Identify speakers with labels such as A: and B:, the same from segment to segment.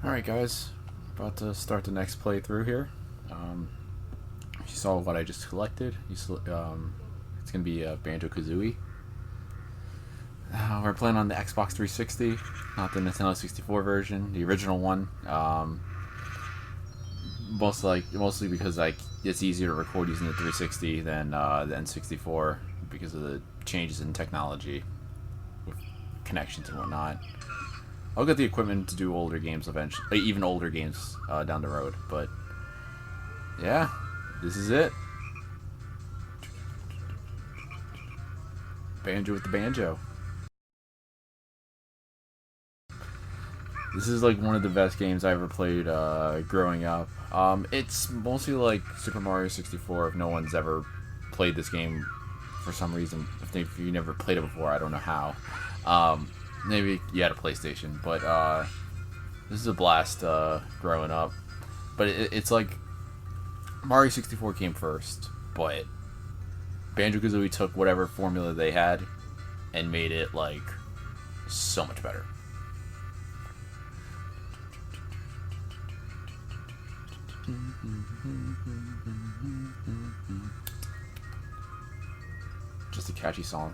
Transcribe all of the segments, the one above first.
A: Alright guys, about to start the next playthrough here. You saw what I just collected. It's going to be Banjo Kazooie. We're playing on the Xbox 360, not the Nintendo 64 version, the original one. Mostly because it's easier to record using the 360 than the N64 because of the changes in technology with connections and whatnot. I'll get the equipment to do older games eventually, even older games down the road. But yeah, this is it. Banjo with the banjo. This is like one of the best games I ever played growing up. It's mostly like Super Mario 64. If no one's ever played this game for some reason, if you never played it before, I don't know how. Maybe you had a PlayStation, but this is a blast growing up. But it's like Mario 64 came first, but Banjo Kazooie took whatever formula they had and made it like so much better. Just a catchy song.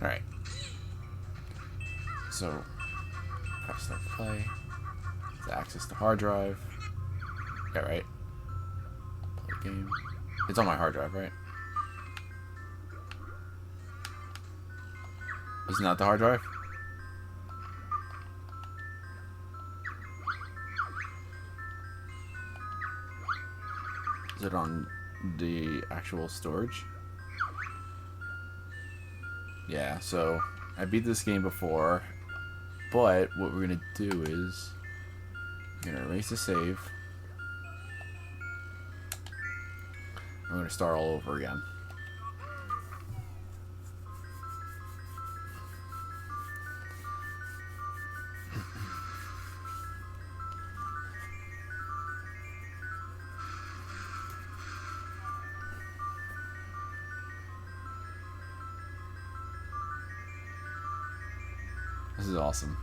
A: Alright. So, press start play. To access the hard drive. Yeah, right. Play game. It's on my hard drive, right? Isn't that the hard drive? Is it on the actual storage? Yeah, so I beat this game before, but what we're gonna do is we're gonna erase the save. I'm gonna start all over again. This is awesome.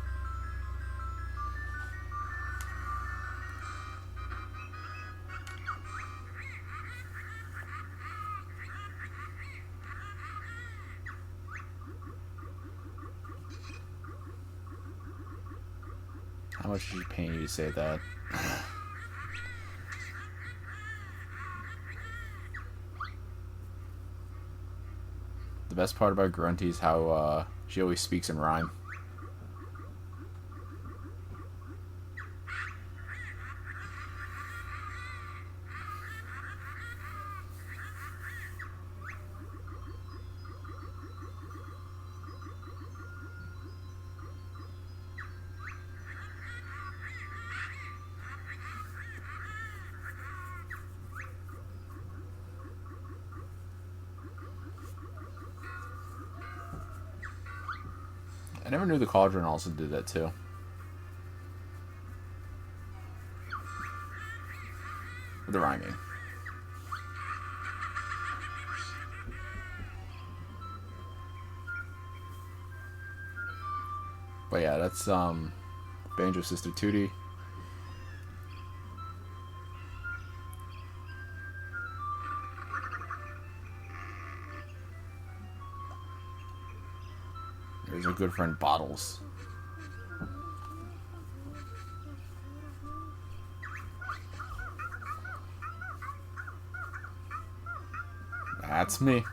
A: How much is she paying you to say that? The best part about Grunty is how she always speaks in rhyme. I never knew the Cauldron also did that too. With the rhyming. But yeah, that's Banjo's sister Tootie. There's our good friend Bottles. That's me.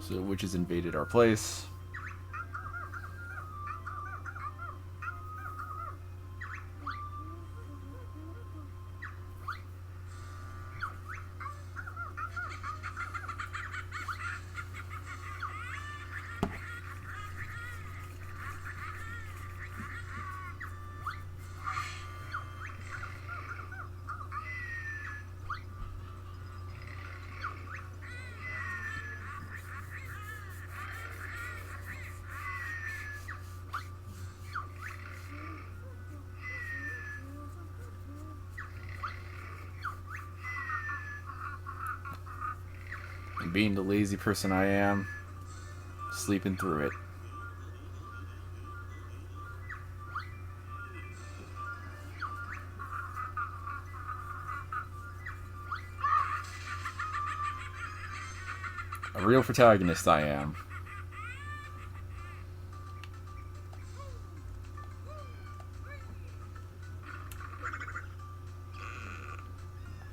A: So witches invaded our place. And being the lazy person I am, sleeping through it. A real protagonist I am.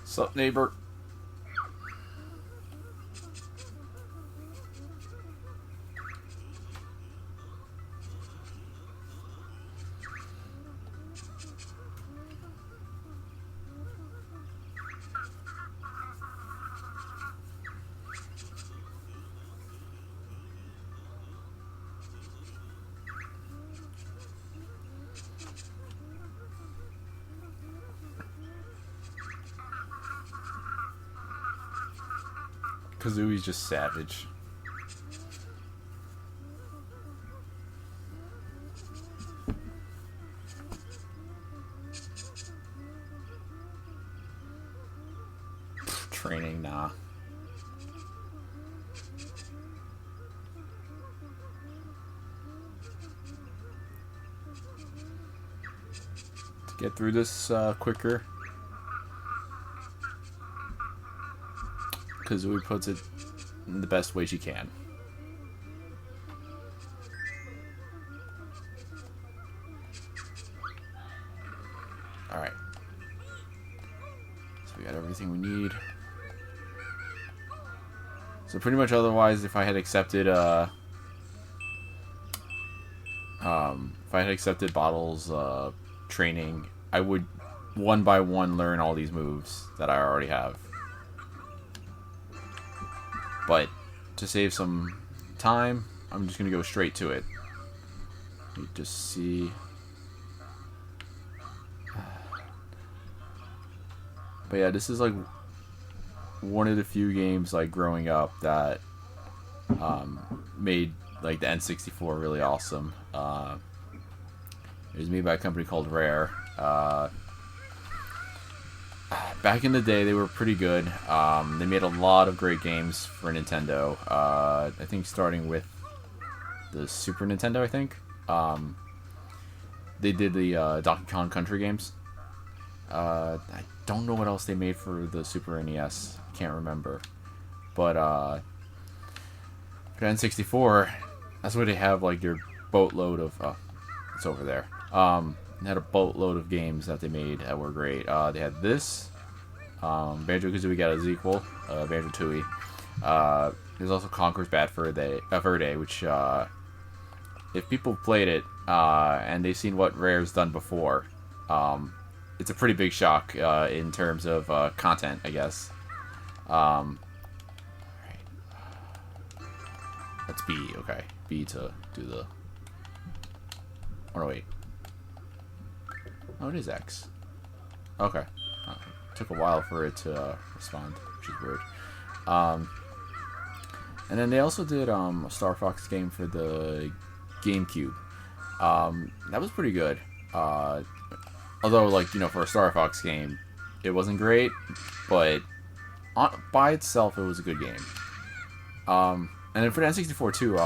A: Sup, neighbor? Kazooie's just savage. Training, nah. To get through this quicker, Kazooie puts it in the best way she can. Alright. So we got everything we need. So pretty much otherwise, if I had accepted Bottle's training, I would one by one learn all these moves that I already have. But to save some time, I'm just gonna go straight to it. Let me just see. But yeah, this is like one of the few games like growing up that made like the N64 really awesome. It was made by a company called Rare. Back in the day, they were pretty good. They made a lot of great games for Nintendo. I think starting with the Super Nintendo, I think. They did the Donkey Kong Country games. I don't know what else they made for the Super NES. Can't remember. But for N64, that's where they have like your boatload of... Oh, it's over there. They had a boatload of games that they made that were great. They had this. Banjo Kazooie got a sequel. Banjo Tooie. There's also Conker's Bad Fur Day, which if people played it and they've seen what Rare's done before, it's a pretty big shock in terms of content, I guess. Right. That's B, okay. B to do the... Oh, no, wait. Oh, it is X. Okay. Took a while for it to respond, which is weird. And then they also did a Star Fox game for the GameCube. That was pretty good. Although, like, you know, for a Star Fox game, it wasn't great, but by itself, it was a good game. And then for the N64 too,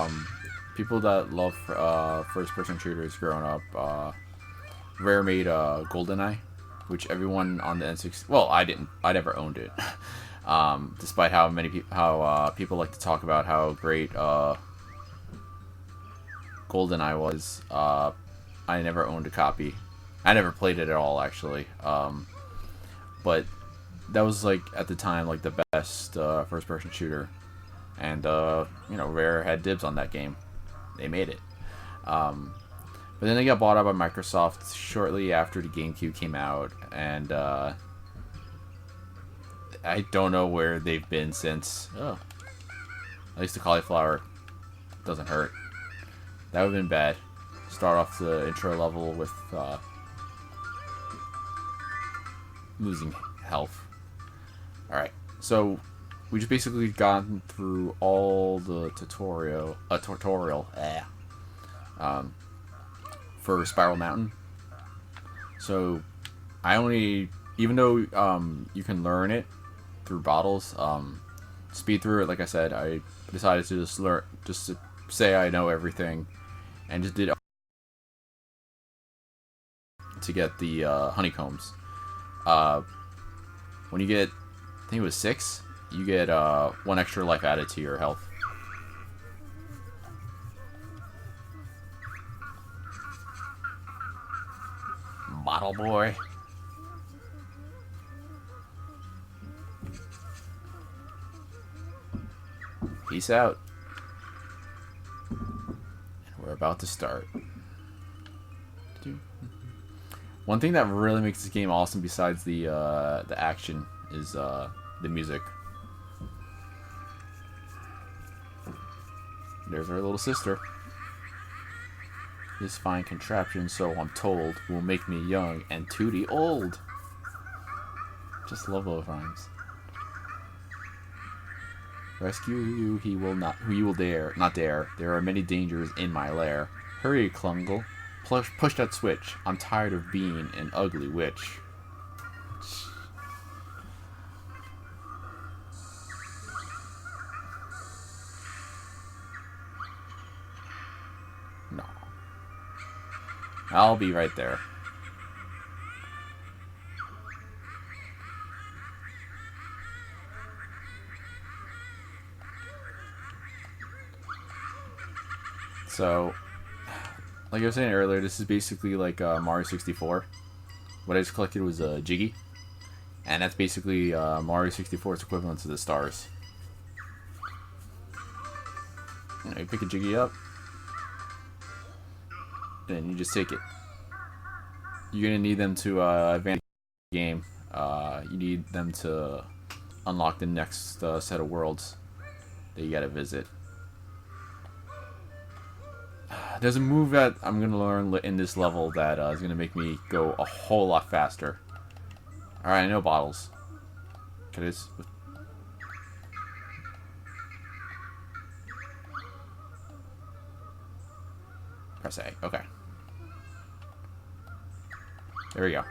A: people that love first-person shooters growing up, Rare made GoldenEye, which everyone on the N64... Well, I didn't. I never owned it. Despite how many people like to talk about how great GoldenEye was, I never owned a copy. I never played it at all, actually. But that was, like, at the time, like, the best first-person shooter. And, you know, Rare had dibs on that game. They made it. But then they got bought out by Microsoft shortly after the GameCube came out. And, I don't know where they've been since. Oh. At least the cauliflower doesn't hurt. That would have been bad. Start off the intro level with, losing health. Alright, so we just basically gone through all the tutorial for Spiral Mountain. So I only, even though you can learn it through bottles, speed through it. Like I said, I decided to just to say I know everything, and just did to get the honeycombs. When you get, I think it was 6, you get 1 extra life added to your health. Bottle boy. Peace out. And we're about to start. One thing that really makes this game awesome, besides the action, is the music. There's our little sister. This fine contraption, so I'm told, will make me young and tooty old. Just love those rhymes. Rescue you, he will not. Who you will not dare. There are many dangers in my lair. Hurry, Klungle. Push that switch. I'm tired of being an ugly witch. No. I'll be right there. So, like I was saying earlier, this is basically like Mario 64. What I just collected was a Jiggy, and that's basically Mario 64's equivalent to the stars. You pick a Jiggy up, and you just take it. You're gonna need them to advance the game. You need them to unlock the next set of worlds that you gotta visit. There's a move that I'm going to learn in this level that is going to make me go a whole lot faster. Alright, I know bottles. Okay, this. Press A. Okay. There we go.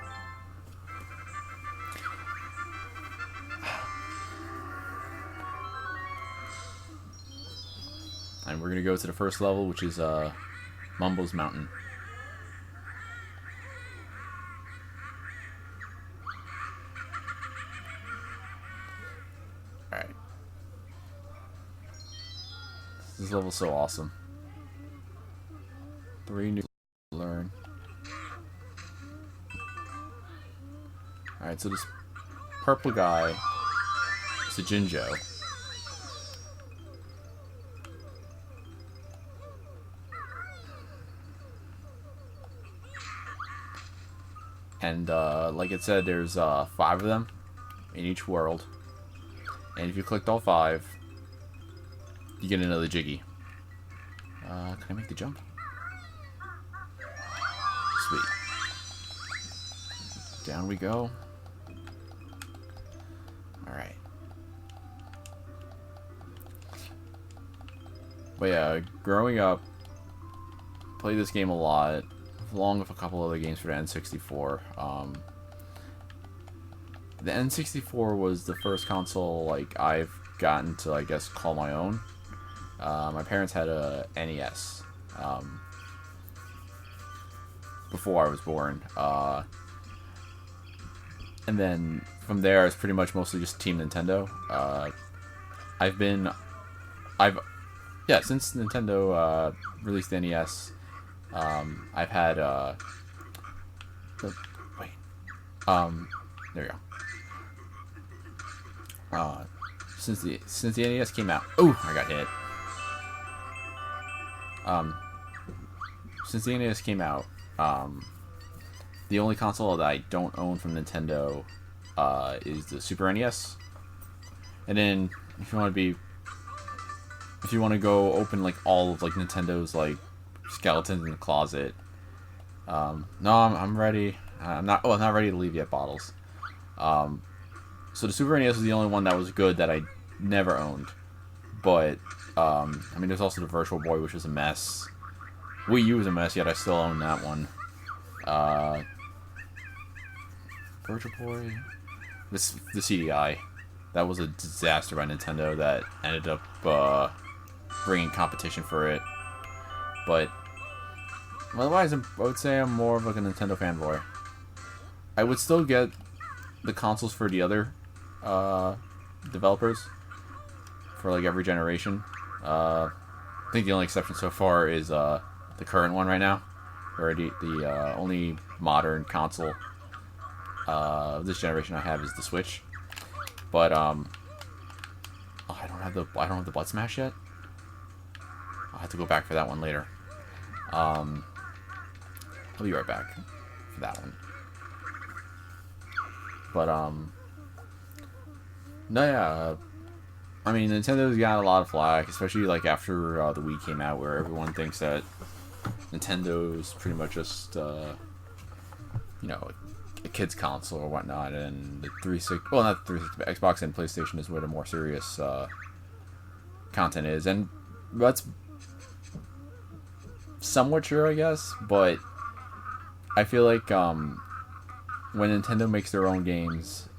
A: And we're going to go to the first level, which is Mumbo's Mountain. Alright. This level's so awesome. 3 new to learn. Alright, so this purple guy is a Jinjo. And like it said, there's 5 of them in each world. And if you clicked all 5, you get another Jiggy. Can I make the jump? Sweet. Down we go. Alright. But yeah, growing up, played this game a lot, along with a couple other games for the N64. The N64 was the first console like I've gotten to, I guess, call my own. My parents had a NES before I was born, and then from there it's pretty much mostly just Team Nintendo. Since Nintendo released the NES. I've had there we go. Since the NES came out, oh, I got hit. Since the NES came out, the only console that I don't own from Nintendo is the Super NES. And then if you want to go open like all of like Nintendo's like skeletons in the closet. No, I'm ready. I'm not ready to leave yet, Bottles. So the Super NES was the only one that was good that I never owned. But I mean, there's also the Virtual Boy, which was a mess. Wii U was a mess, yet I still own that one. Virtual Boy, the CDI. That was a disaster by Nintendo that ended up bringing competition for it. But otherwise, I would say I'm more of like a Nintendo fanboy. I would still get the consoles for the other developers for like every generation. I think the only exception so far is the current one right now, or the only modern console this generation I have is the Switch. But oh, I don't have the Butt Smash yet. I'll have to go back for that one later. I'll be right back for that one. But no, yeah. I mean, Nintendo's got a lot of flack, especially like after the Wii came out, where everyone thinks that Nintendo's pretty much just you know, a kid's console or whatnot, and the 360, well, not the 360, Xbox and PlayStation is where the more serious content is, and that's somewhat true, I guess. But I feel like when Nintendo makes their own games,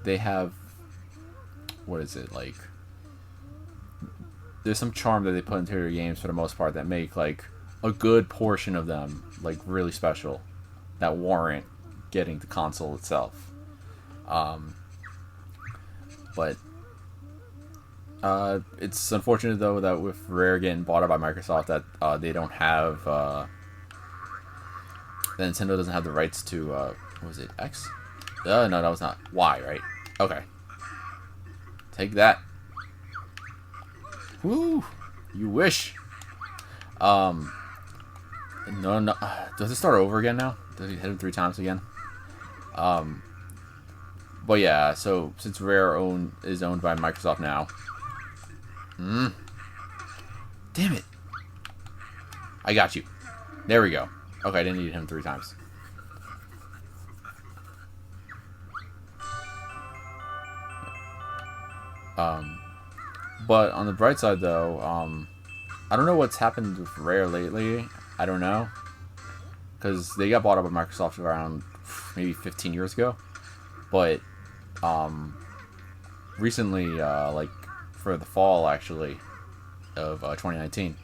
A: they have, what is it, like, there's some charm that they put into their games for the most part that make like a good portion of them like really special, that warrant getting the console itself. But it's unfortunate though that with Rare getting bought out by Microsoft, that they don't have that Nintendo doesn't have the rights to what was it, X? No, that was not Y, right? Okay. Take that. Woo! You wish. No. Does it start over again now? Does he hit him 3 times again? But yeah, so since Rare is owned by Microsoft now. Damn it. I got you. There we go. Okay, I didn't need him 3 times. But on the bright side, though, I don't know what's happened with Rare lately. I don't know, because they got bought up by Microsoft around maybe 15 years ago. But recently, like for the fall actually of 2019,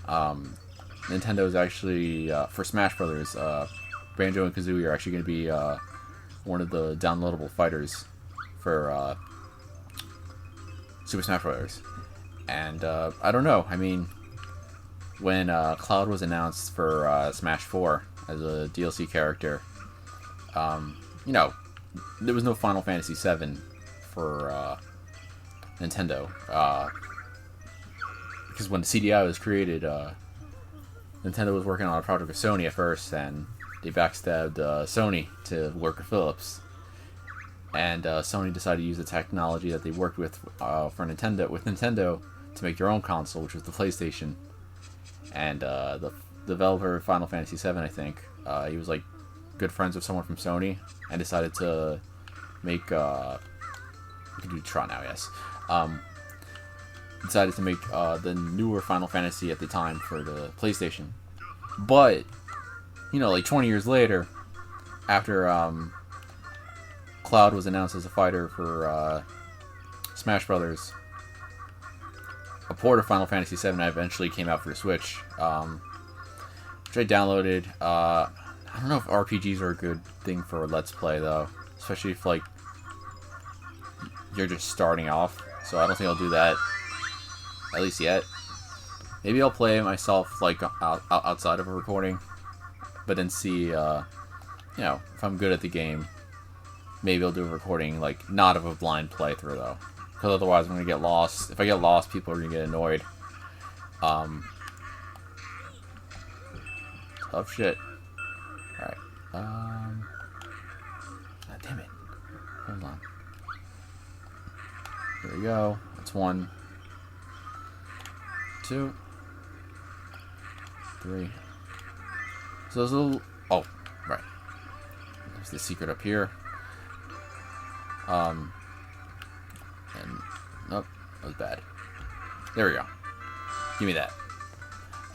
A: Nintendo's actually for Smash Brothers, Banjo and Kazooie are actually going to be one of the downloadable fighters for Super Smash Brothers. And I don't know. I mean, when Cloud was announced for Smash 4 as a DLC character, you know, there was no Final Fantasy 7 for Nintendo, because when the CDI was created, Nintendo was working on a project with Sony at first, and they backstabbed Sony to work with Philips. And Sony decided to use the technology that they worked with Nintendo to make their own console, which was the PlayStation. And the developer of Final Fantasy VII, I think, he was like good friends with someone from Sony, and decided to make. We can do Tron now, yes. Decided to make the newer Final Fantasy at the time for the PlayStation. But you know, like 20 years later, after Cloud was announced as a fighter for Smash Brothers, a port of Final Fantasy VII eventually came out for the Switch, which I downloaded. I don't know if RPGs are a good thing for Let's Play, though, especially if like you're just starting off. So I don't think I'll do that, at least yet. Maybe I'll play it myself, like outside of a recording, but then see, you know, if I'm good at the game. Maybe I'll do a recording, like, not of a blind playthrough, though. Because otherwise I'm going to get lost. If I get lost, people are going to get annoyed. Tough shit. Alright. God damn it. Hold on. There we go. That's 1. 2. 3. So there's a little... Oh, right. There's the secret up here. And nope, that was bad. There we go. Give me that.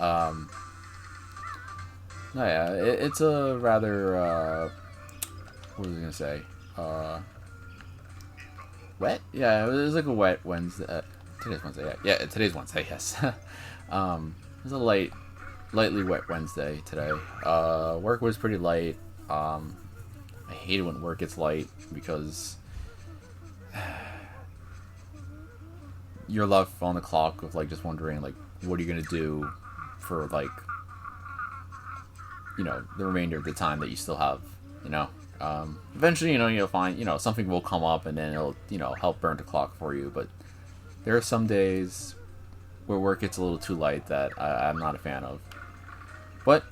A: No, yeah, it's a rather what was I gonna say? wet? Yeah, it was like a wet Wednesday. Today's Wednesday. Yeah, today's Wednesday. Yes. It was a lightly wet Wednesday today. Work was pretty light. I hate it when work gets light because you're left on the clock with like just wondering like what are you gonna do for like the remainder of the time that you still have. Eventually you'll find something will come up and then it'll help burn the clock for you. But there are some days where work gets a little too light that I'm not a fan of. But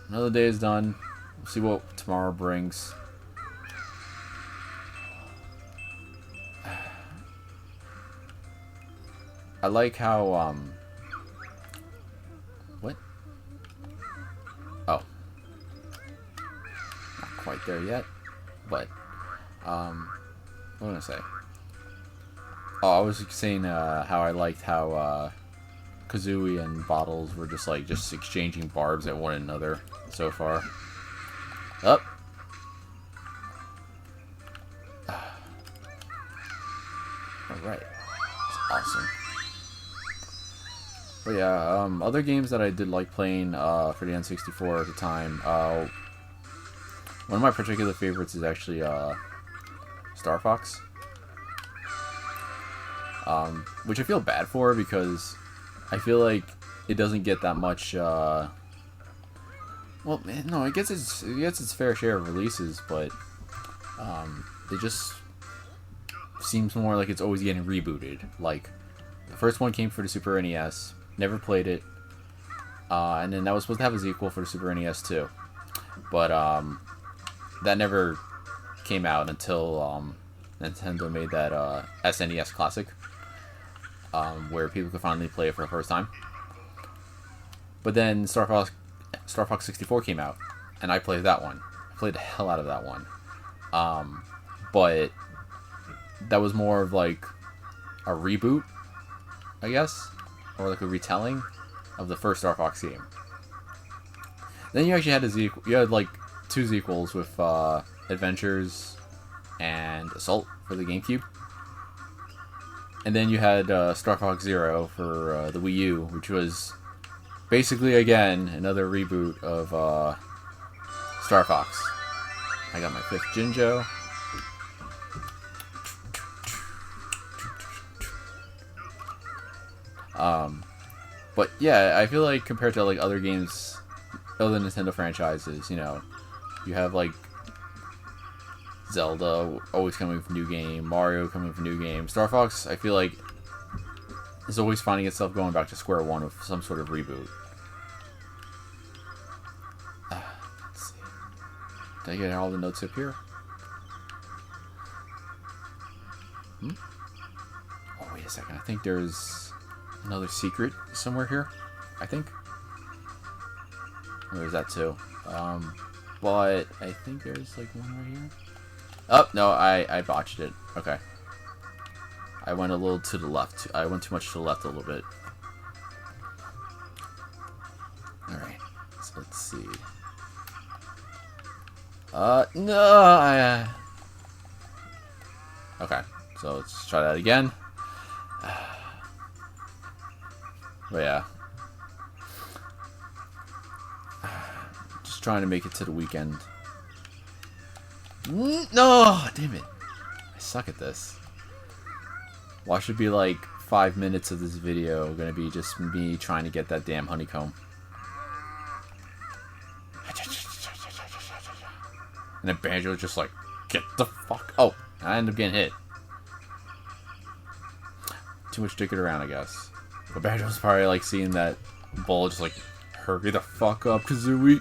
A: another day is done. We'll see what tomorrow brings. I like how what? Oh, not quite there yet. But what was I gonna say? Oh, I was saying how I liked how Kazooie and Bottles were just exchanging barbs at one another so far. Up. All right. That's awesome. But yeah, other games that I did like playing for the N64 at the time. One of my particular favorites is actually Star Fox, which I feel bad for because I feel like it doesn't get that much. Well, no, it gets its fair share of releases, but it just seems more like it's always getting rebooted. Like the first one came for the Super NES, never played it, and then that was supposed to have a sequel for the Super NES too, but that never came out until Nintendo made that SNES Classic, where people could finally play it for the first time. But then Star Fox 64 came out, and I played that one. I played the hell out of that one. But that was more of like a reboot, I guess, or like a retelling of the first Star Fox game. Then you actually had you had like two sequels with Adventures and Assault for the GameCube. And then you had Star Fox Zero for the Wii U, which was basically, again, another reboot of Star Fox. I got my 5th Jinjo. But yeah, I feel like compared to like other games, other Nintendo franchises, you have like Zelda always coming with a new game, Mario coming with a new game. Star Fox, I feel like, is always finding itself going back to square one with some sort of reboot. Let's see. Did I get all the notes up here? Oh, wait a second. I think there's another secret somewhere here. I think. Oh, there's that too. But I think there's like one right here. Oh, no, I botched it. Okay. I went a little to the left. I went too much to the left a little bit. Alright. So let's see. No, okay. So let's try that again. But yeah. Just trying to make it to the weekend. No! Damn it. I suck at this. Why should be like 5 minutes of this video gonna be just me trying to get that damn honeycomb? And then Banjo's just like, get the fuck. Oh, I end up getting hit. Too much dicking around, I guess. But Banjo's probably like seeing that ball, just like, hurry the fuck up, Kazooie.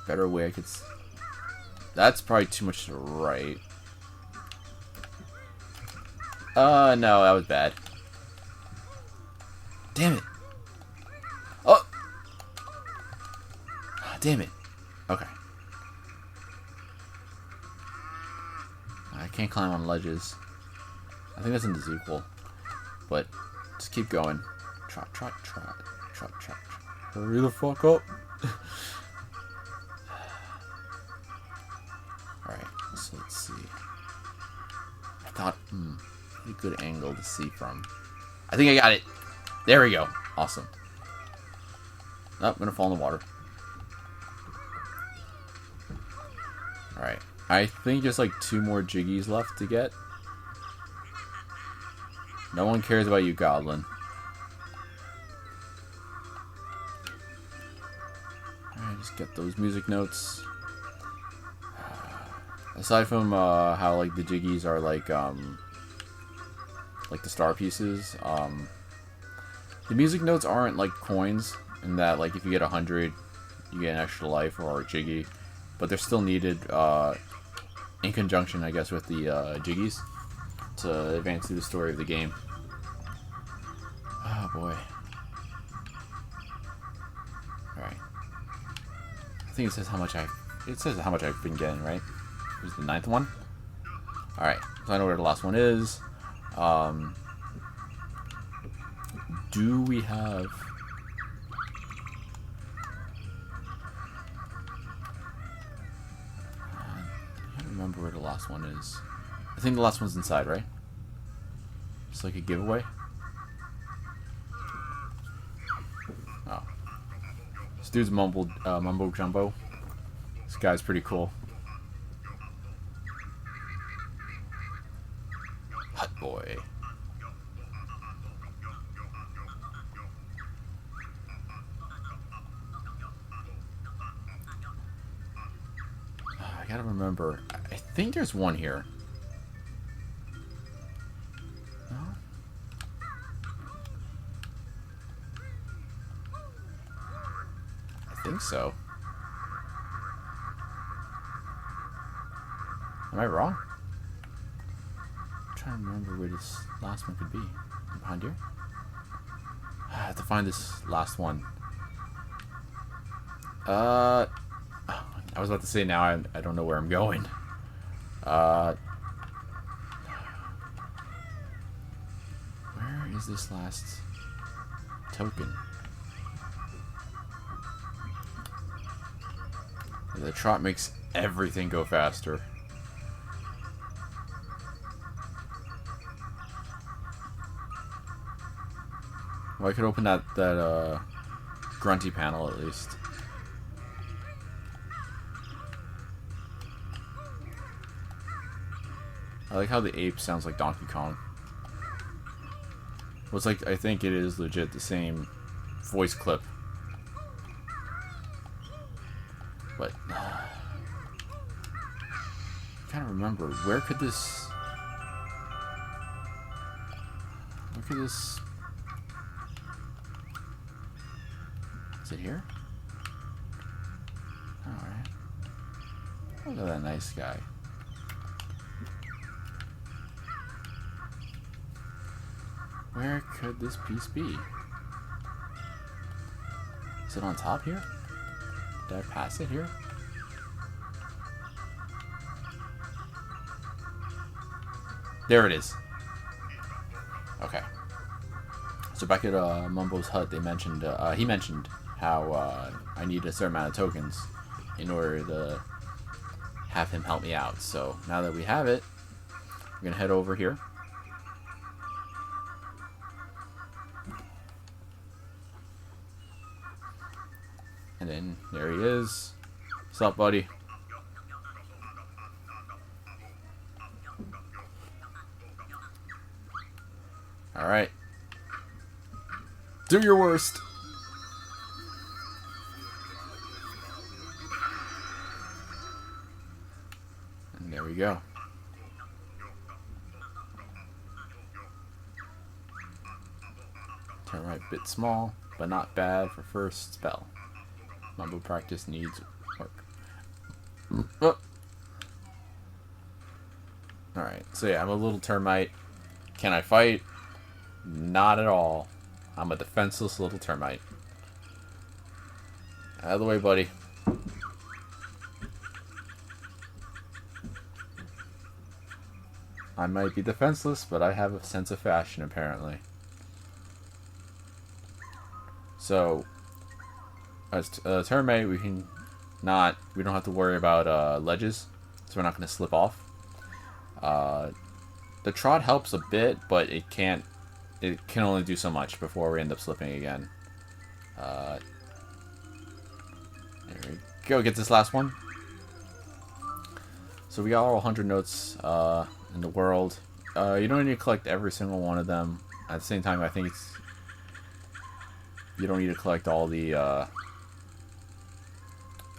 A: Better way I could. That's probably too much to the right. No, that was bad. Damn it. Oh! Damn it. Okay. I can't climb on ledges. I think that's in the sequel. But, just keep going. Trot, trot, trot. Trot, trot, trot. Hurry the fuck up. Alright, so let's see. thought, a good angle to see from. I think I got it. There we go. Awesome. Oh, I'm gonna fall in the water. Alright. I think there's like 2 more Jiggies left to get. No one cares about you, Goblin. Alright, just get those music notes. Aside from how like the Jiggies are like the star pieces, the music notes aren't like coins, in that like if you get 100, you get an extra life or a Jiggy, but they're still needed in conjunction, I guess, with the Jiggies to advance through the story of the game. Oh boy. Alright. I think it says how much I've been getting, right? Here's the 9th one. Alright, so I know where the last one is. Do we have... I can't remember where the last one is. I think the last one's inside, right? It's like a giveaway. Oh. This dude's mumbo jumbo. This guy's pretty cool. Hot boy. I gotta remember. I think there's one here. No? I think so. Am I wrong? I'm trying to remember where this last one could be. Behind here? I have to find this last one. I was about to say now I don't know where I'm going. Where is this last token? The trot makes everything go faster. Well, I could open that Grunty panel at least. I like how the ape sounds like Donkey Kong. Well, it's like, I think it is legit the same voice clip. But I can't remember. Where could this... Is it here? Alright. Look at that nice guy. Where could this piece be? Is it on top here? Did I pass it here? There it is. Okay. So back at Mumbo's hut, they mentioned he mentioned how I need a certain amount of tokens in order to have him help me out. So now that we have it, we're gonna head over here. And then there he is. What's up, buddy? Alright. Do your worst. And there we go. Turn right, bit small, but not bad for first spell. Mumbo practice needs work. Oh. Alright, so yeah, I'm a little termite. Can I fight? Not at all. I'm a defenseless little termite. Out of the way, buddy. I might be defenseless, but I have a sense of fashion, apparently. So, as a termite, we don't have to worry about ledges, so we're not going to slip off. The trot helps a bit, but it can't. It can only do so much before we end up slipping again. There we go. Get this last one. So we got all 100 notes in the world. You don't need to collect every single one of them. At the same time, I think it's you don't need to collect all the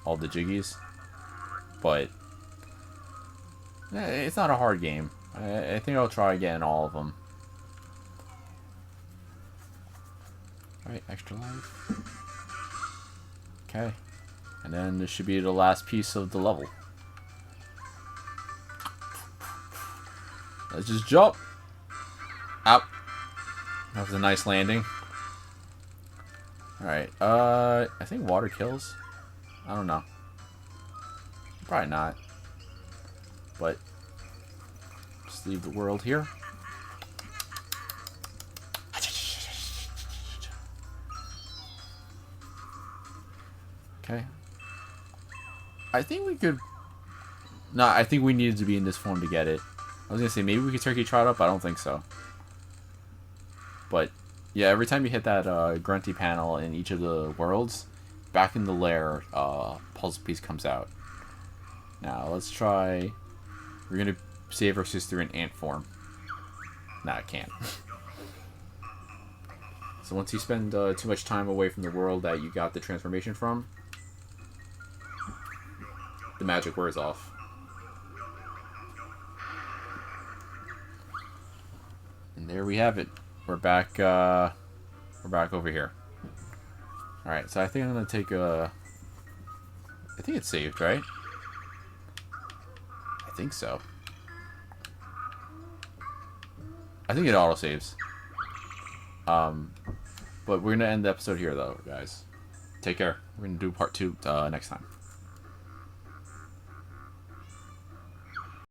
A: jiggies, but it's not a hard game. I think I'll try again all of them. Alright, extra life. Okay. And then this should be the last piece of the level. Let's just jump. Out. That was a nice landing. Alright, I think water kills. I don't know. Probably not. But just leave the world here. Okay. I think we could... No, I think we needed to be in this form to get it. I was going to say, maybe we could turkey trot up. I don't think so. But, yeah, every time you hit that Grunty panel in each of the worlds, back in the lair, puzzle piece comes out. Now, let's try... We're going to save our sister in ant form. Nah, I can't. So once you spend too much time away from the world that you got the transformation from, the magic wears off. And there we have it. We're back over here. Alright, so I think I'm gonna take a... I think it's saved, right? I think so. I think it auto-saves. But we're gonna end the episode here, though, guys. Take care. We're gonna do part 2 next time.